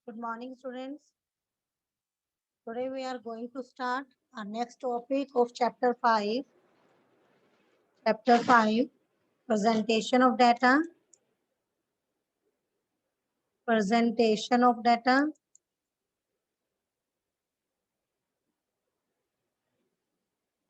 Good morning, students. Today we are going to start our next topic of chapter 5. Chapter 5, presentation of data. Presentation of data.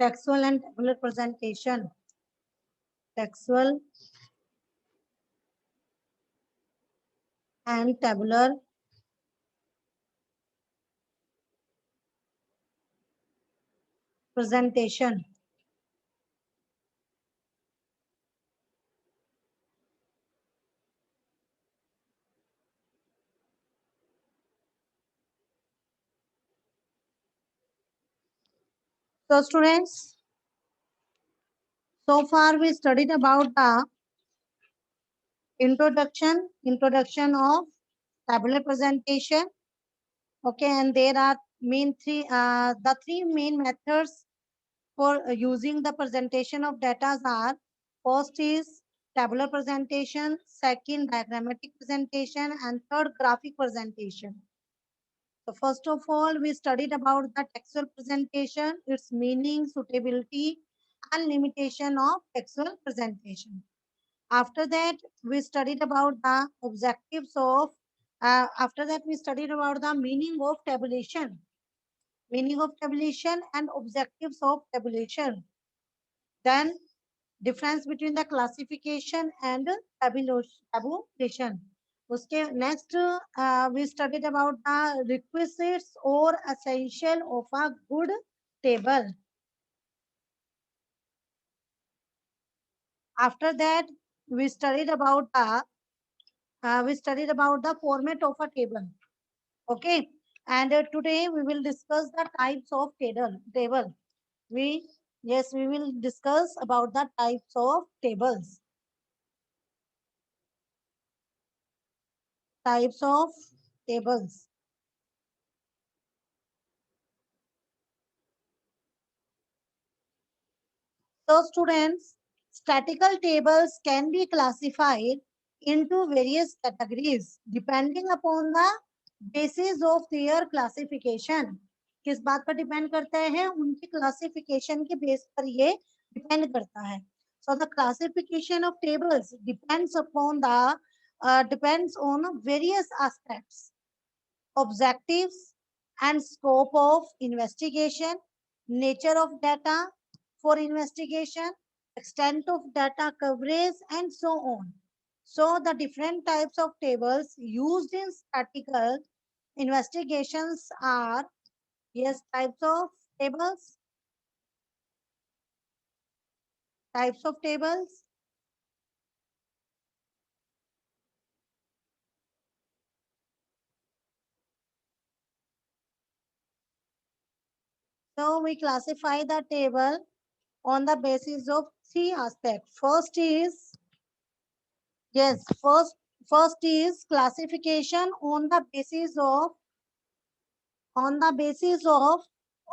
Textual and tabular presentation. Textual and tabular presentation. So students, so far we studied about the introduction of tabular presentation. Okay, and there are the three main methods for using the presentation of data are: first is tabular presentation, second diagrammatic presentation, and third graphic presentation. So first of all, we studied about the textual presentation, its meaning, suitability, and limitation of textual presentation. After that, we studied about the meaning of tabulation and objectives of tabulation. Then difference between the classification and tabulation. उसके next we studied about the requisites or essential of a good table. After that, we studied about the format of a table. Okay, and today we will discuss the types of table. We Yes, we will discuss about the types of tables. Types of tables. So students, statistical tables can be classified into various categories depending upon the basis of their classification. किस बात पर depend करता है? उनकी classification के base पर ये depend करता है. So the classification of tables depends on various aspects: objectives and scope of investigation, nature of data for investigation, extent of data coverage, and so on. So the different types of tables used in statistical investigations are, yes, types of tables. So we classify the table on the basis of three aspects. Yes, first is classification on the basis of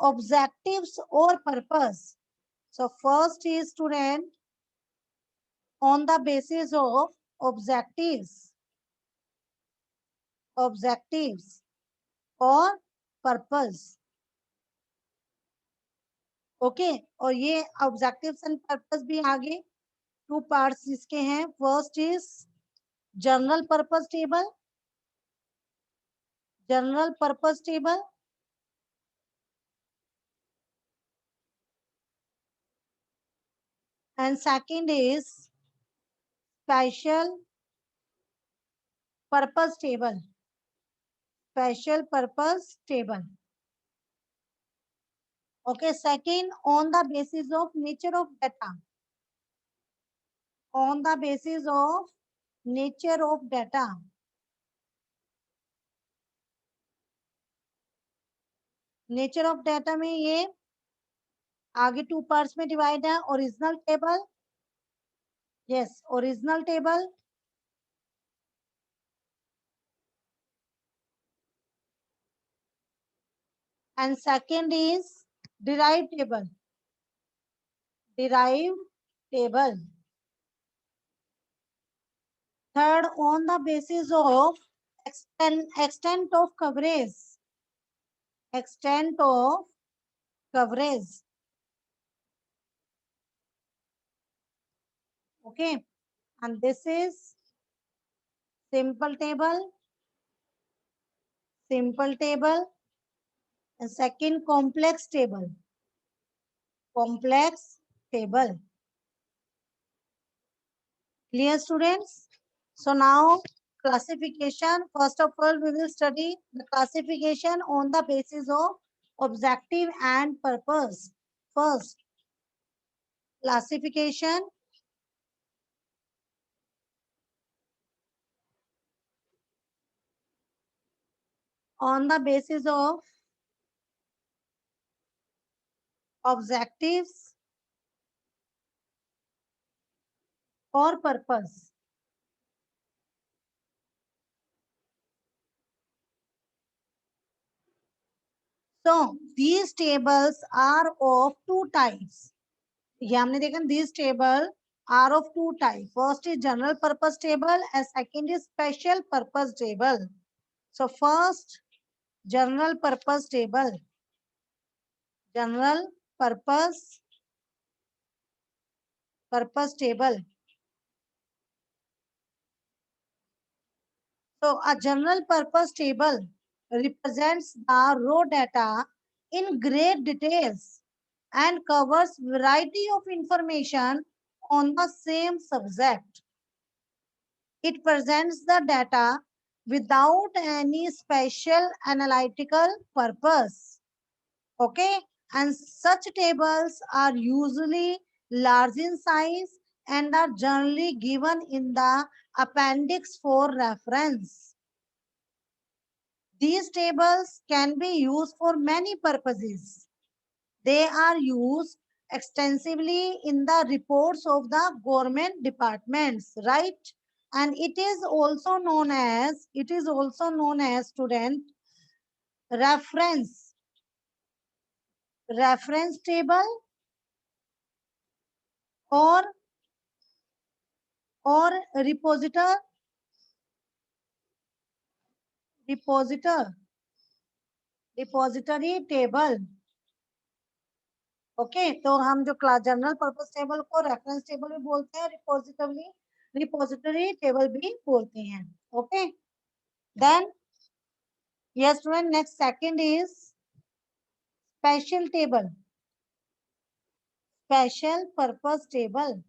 objectives or purpose. So first is student on the basis of objectives, objectives और purpose. Okay और ये objectives and purpose भी आगे two parts इसके हैं. First is general purpose table, general purpose table. And second is special purpose table, special purpose table. Okay, second on the basis of nature of data, on the basis of nature of data. Nature of data में ये आगे two parts में divide है. Original table, yes original table, and second is derived table, derived table. Third on the basis of Extent of coverage. Extent of coverage. Okay. And this is simple table. Simple table. And second, complex table. Complex table. Clear, students? So now classification. First of all, we will study the classification on the basis of objective and purpose. First, classification on the basis of objectives or purpose. So these tables are of two types. ये हमने देखा these table are of two types. First is general purpose table and second is special purpose table. So first, general purpose table. General purpose table. So a general purpose table represents the raw data in great details and covers variety of information on the same subject. It presents the data without any special analytical purpose. Okay, and such tables are usually large in size and are generally given in the appendix for reference. These tables can be used for many purposes. They are used extensively in the reports of the government departments, right? And it is also known as student reference table or repository table. Okay तो हम जो general purpose table को reference table भी बोलते हैं, repository table भी बोलते हैं. Okay then yes student, next second is special table. Special purpose table.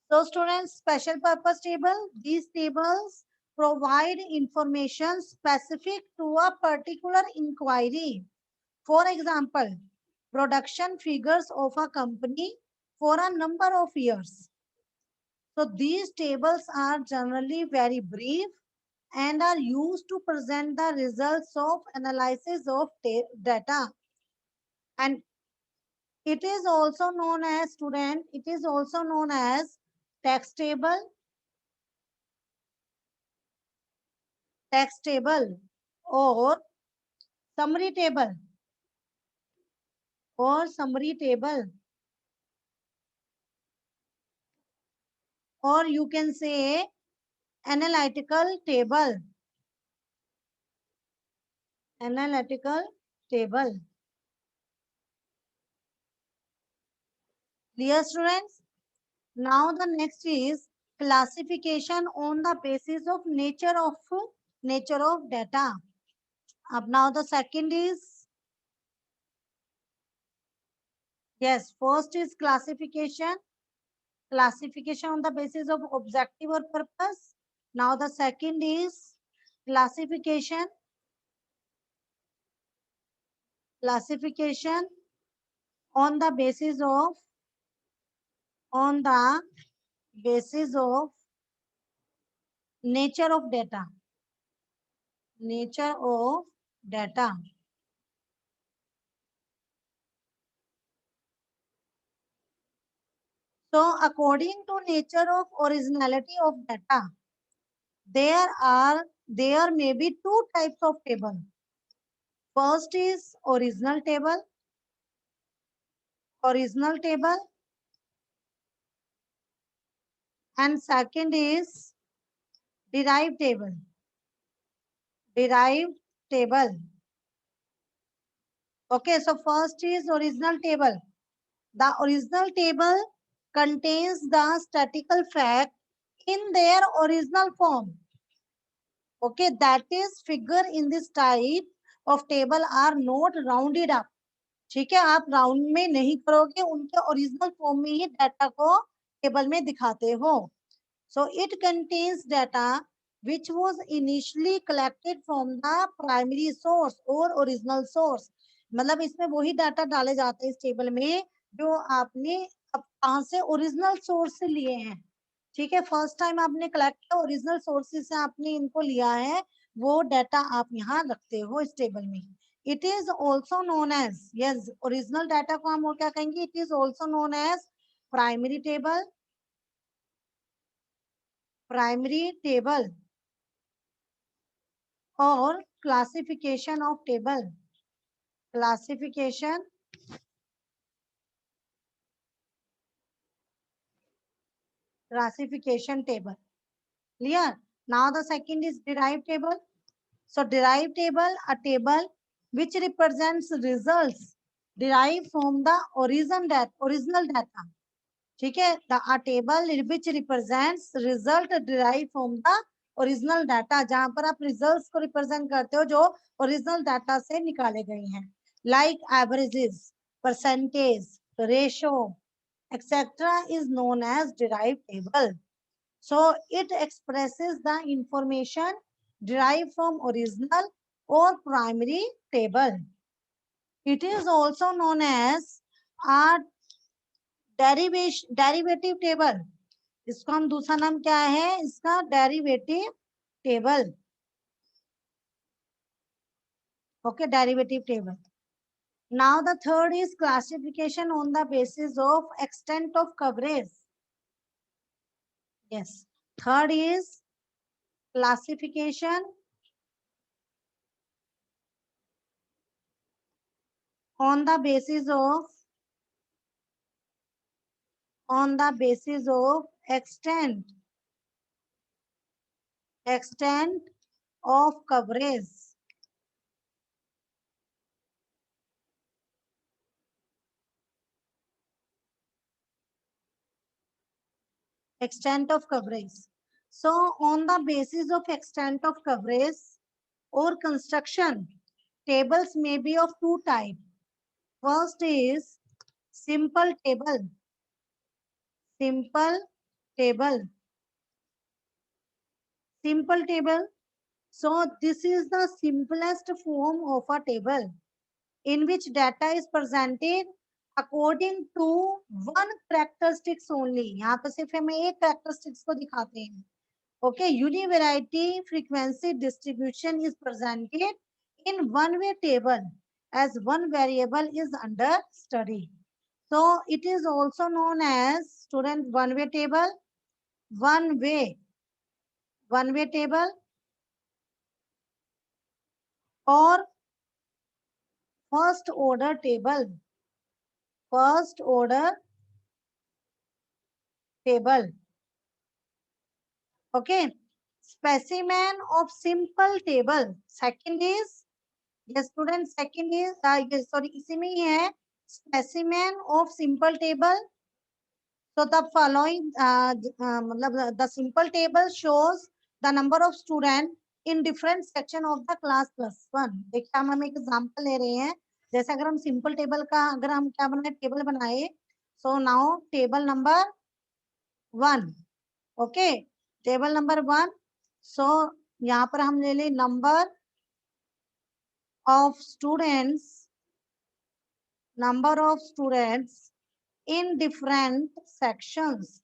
So students, special purpose table, these tables provide information specific to a particular inquiry. For example, production figures of a company for a number of years. So these tables are generally very brief and are used to present the results of analysis of data. And it is also known as text table, or summary table, or you can say analytical table. Clear, students? Now the next is classification on the basis of nature of data. Up now the second is, yes, first is classification on the basis of objective or purpose. Now the second is classification on the basis of nature of data. So according to nature of originality of data, there may be two types of table. First is original table, and second is derived table. Derived table. Okay, so first is original table. The original table contains the statistical fact in their original form. Okay, that is figure in this type of table are not rounded up. ठीक है, आप round में नहीं करोगे, उनके original form में ही data को table में दिखाते हो. So it contains data which was initially collected from the primary source or original source. मतलब इसमें वही डाटा डाले जाते हैं इस टेबल में जो आपने अब कहाँ से ओरिजिनल सोर्स से लिए हैं. ठीक है, फर्स्ट टाइम आपने कलेक्ट किया, ओरिजिनल सोर्सेज से आपने इनको लिया है, वो डाटा आप यहाँ रखते हो इस टेबल में. It is also known as, yes, original data को हम और क्या कहेंगे, it is also known as primary table. Primary table और classification of table. Classification table. Clear? Now the second is derived table. So derived table, a table which represents results derived from the original data. ठीक है, a table which represents result derived from the original data, जहां पर आप results को represent करते हो जो original data से निकाले गए हैं, like averages, percentage, ratio, etc. is known as derived table. So it expresses the information derived from original or primary table. It is also known as a derivative table. इसको हम दूसरा नाम क्या है इसका, derivative table. Okay, derivative table. Now the third is classification on the basis of extent of coverage. Yes, third is classification on the basis of extent of coverage. Extent of coverage. So on the basis of extent of coverage or construction, tables may be of two types. First is simple table. Simple table. Simple table. So this is the simplest form of a table in which data is presented according to one characteristics only. यहाँ पे सिर्फ हमें एक characteristics को दिखाते हैं. Okay, univariate frequency distribution is presented in one-way table as one variable is under study. So it is also known as, student, one-way table, one-way table, or first order table. First order table. Okay, specimen of simple table. Second is, yes student, second is yes, sorry, इसी में ही है, specimen of simple table. So the following मतलब the simple table shows the number of students in different section of the class plus one. देखिए हम एक example ले रहे हैं, जैसे अगर हम सिंपल टेबल का अगर हम क्या बनाए, टेबल बनाए, so now table number 1. Okay, table number 1. सो यहाँ पर हम ले लें number of students in different sections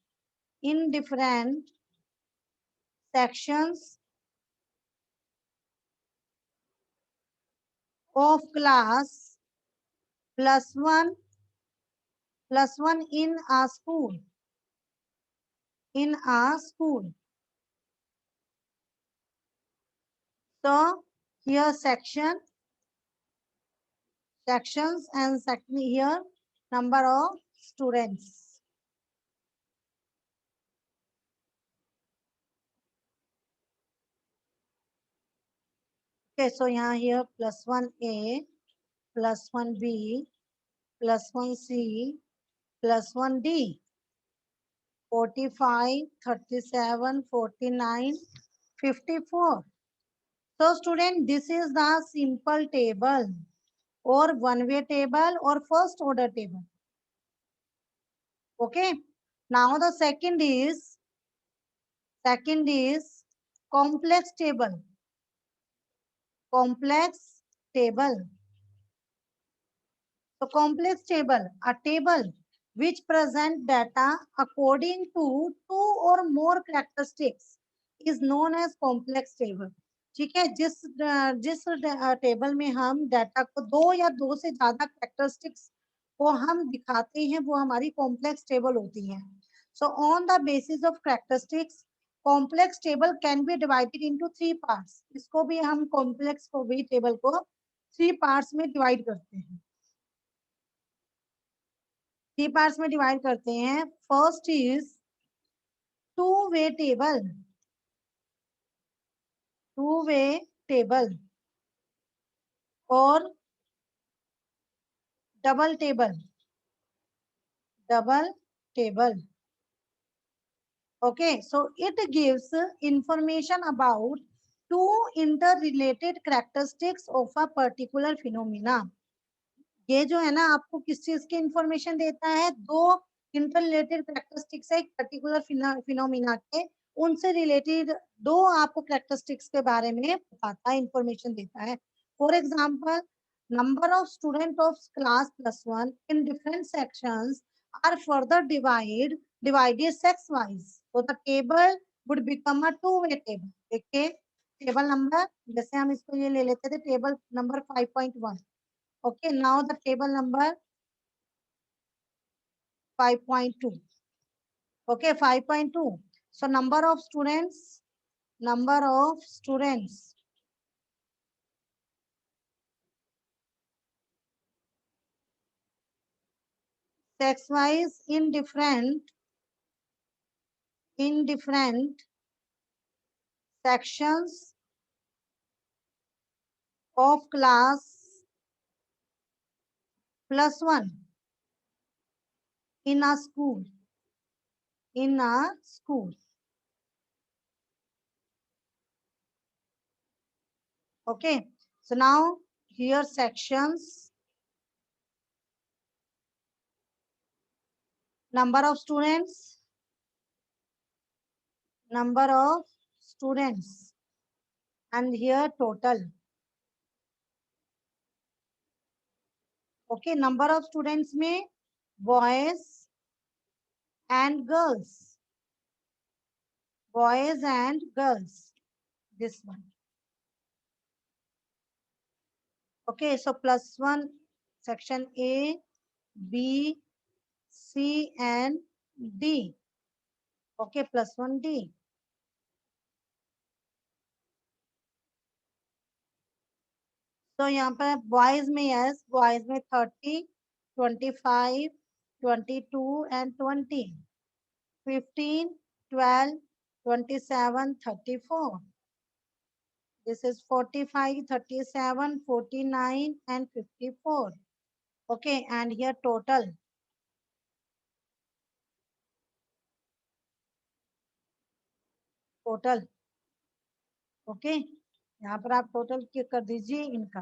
of class plus one in a school. So here sections and here number of students. Okay, so here +1a, +1b, +1c, +1d, 45, 37, 49, 54. So student, this is the simple table or one-way table or first order table. Okay. Now the second is complex table. Complex table. So complex table, a table which present data according to two or more characteristics is known as complex table. ठीक है, जिस table में हम data को दो या दो से ज्यादा कैरेक्टरिस्टिक्स को हम दिखाते हैं वो हमारी कॉम्प्लेक्स टेबल होती है. So on the basis of characteristics complex table can be divided into 3 parts. इसको भी हम कॉम्प्लेक्स को भी टेबल को 3 पार्ट्स में डिवाइड करते हैं. 3 पार्ट्स में डिवाइड करते हैं. First is two way table. Two way table और double table. Double table. Okay, so it gives information about two interrelated characteristics of a particular phenomena. ये जो है ना आपको किस चीज की इंफॉर्मेशन देता है? दो इंटररिलेटेड कैरेक्टरिस्टिक्स है एक पर्टिकुलर फिनोमिना के, उनसे रिलेटेड दो आपको कैरेक्टरिस्टिक्स के बारे में बताता है, इंफॉर्मेशन देता है. For example, number of student of class +1 in different sections are further divided sex wise. So the table would become a two way table. देखिए टेबल नंबर, जैसे हम इसको ये ले लेते थे table number 5.1. Okay, now the table number 5.2. Okay, 5.2. So number of students, sex wise in different sections of class +1 in a school. Okay, so now here sections, number of students, and here total. Okay, number of students में boys and girls, this one. Okay, so +1 section A, B, C and D. Okay, +1D. तो यहाँ पर boys में yes, boys में 30, 25, 22 and 20, 15, 12, 27, 34. This is 45, 37, 49 and 54. Okay, and here total. Okay, यहाँ पर आप total कर दीजिए इनका.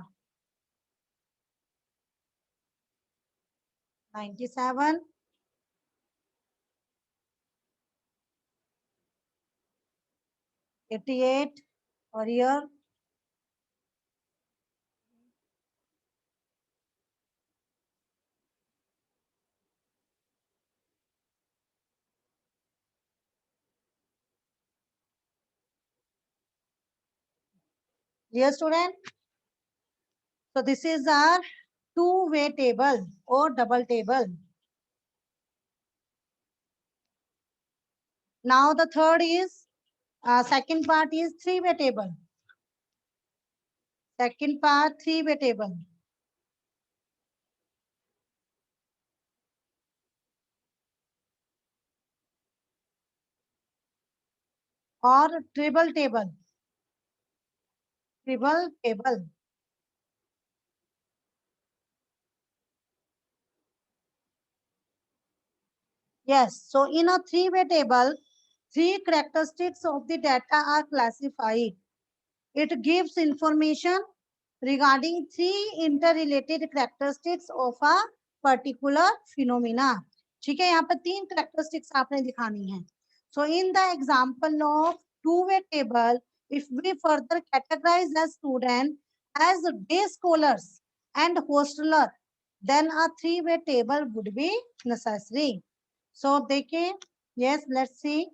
97, 88 और here dear student, so this is our two-way table or double table. Now the third is second part is three-way table. Second part three-way table. और triple table. tribal table. Yes, so in a three-way table, three characteristics of the data are classified. It gives information regarding three interrelated characteristics of a particular phenomena. ठीक है, यहाँ पर तीन characteristics आपने दिखानी है. So in the example of two-way table, if we further categorize as student as day scholars and hosteler, then a three-way table would be necessary. So देखिए, yes, let's see.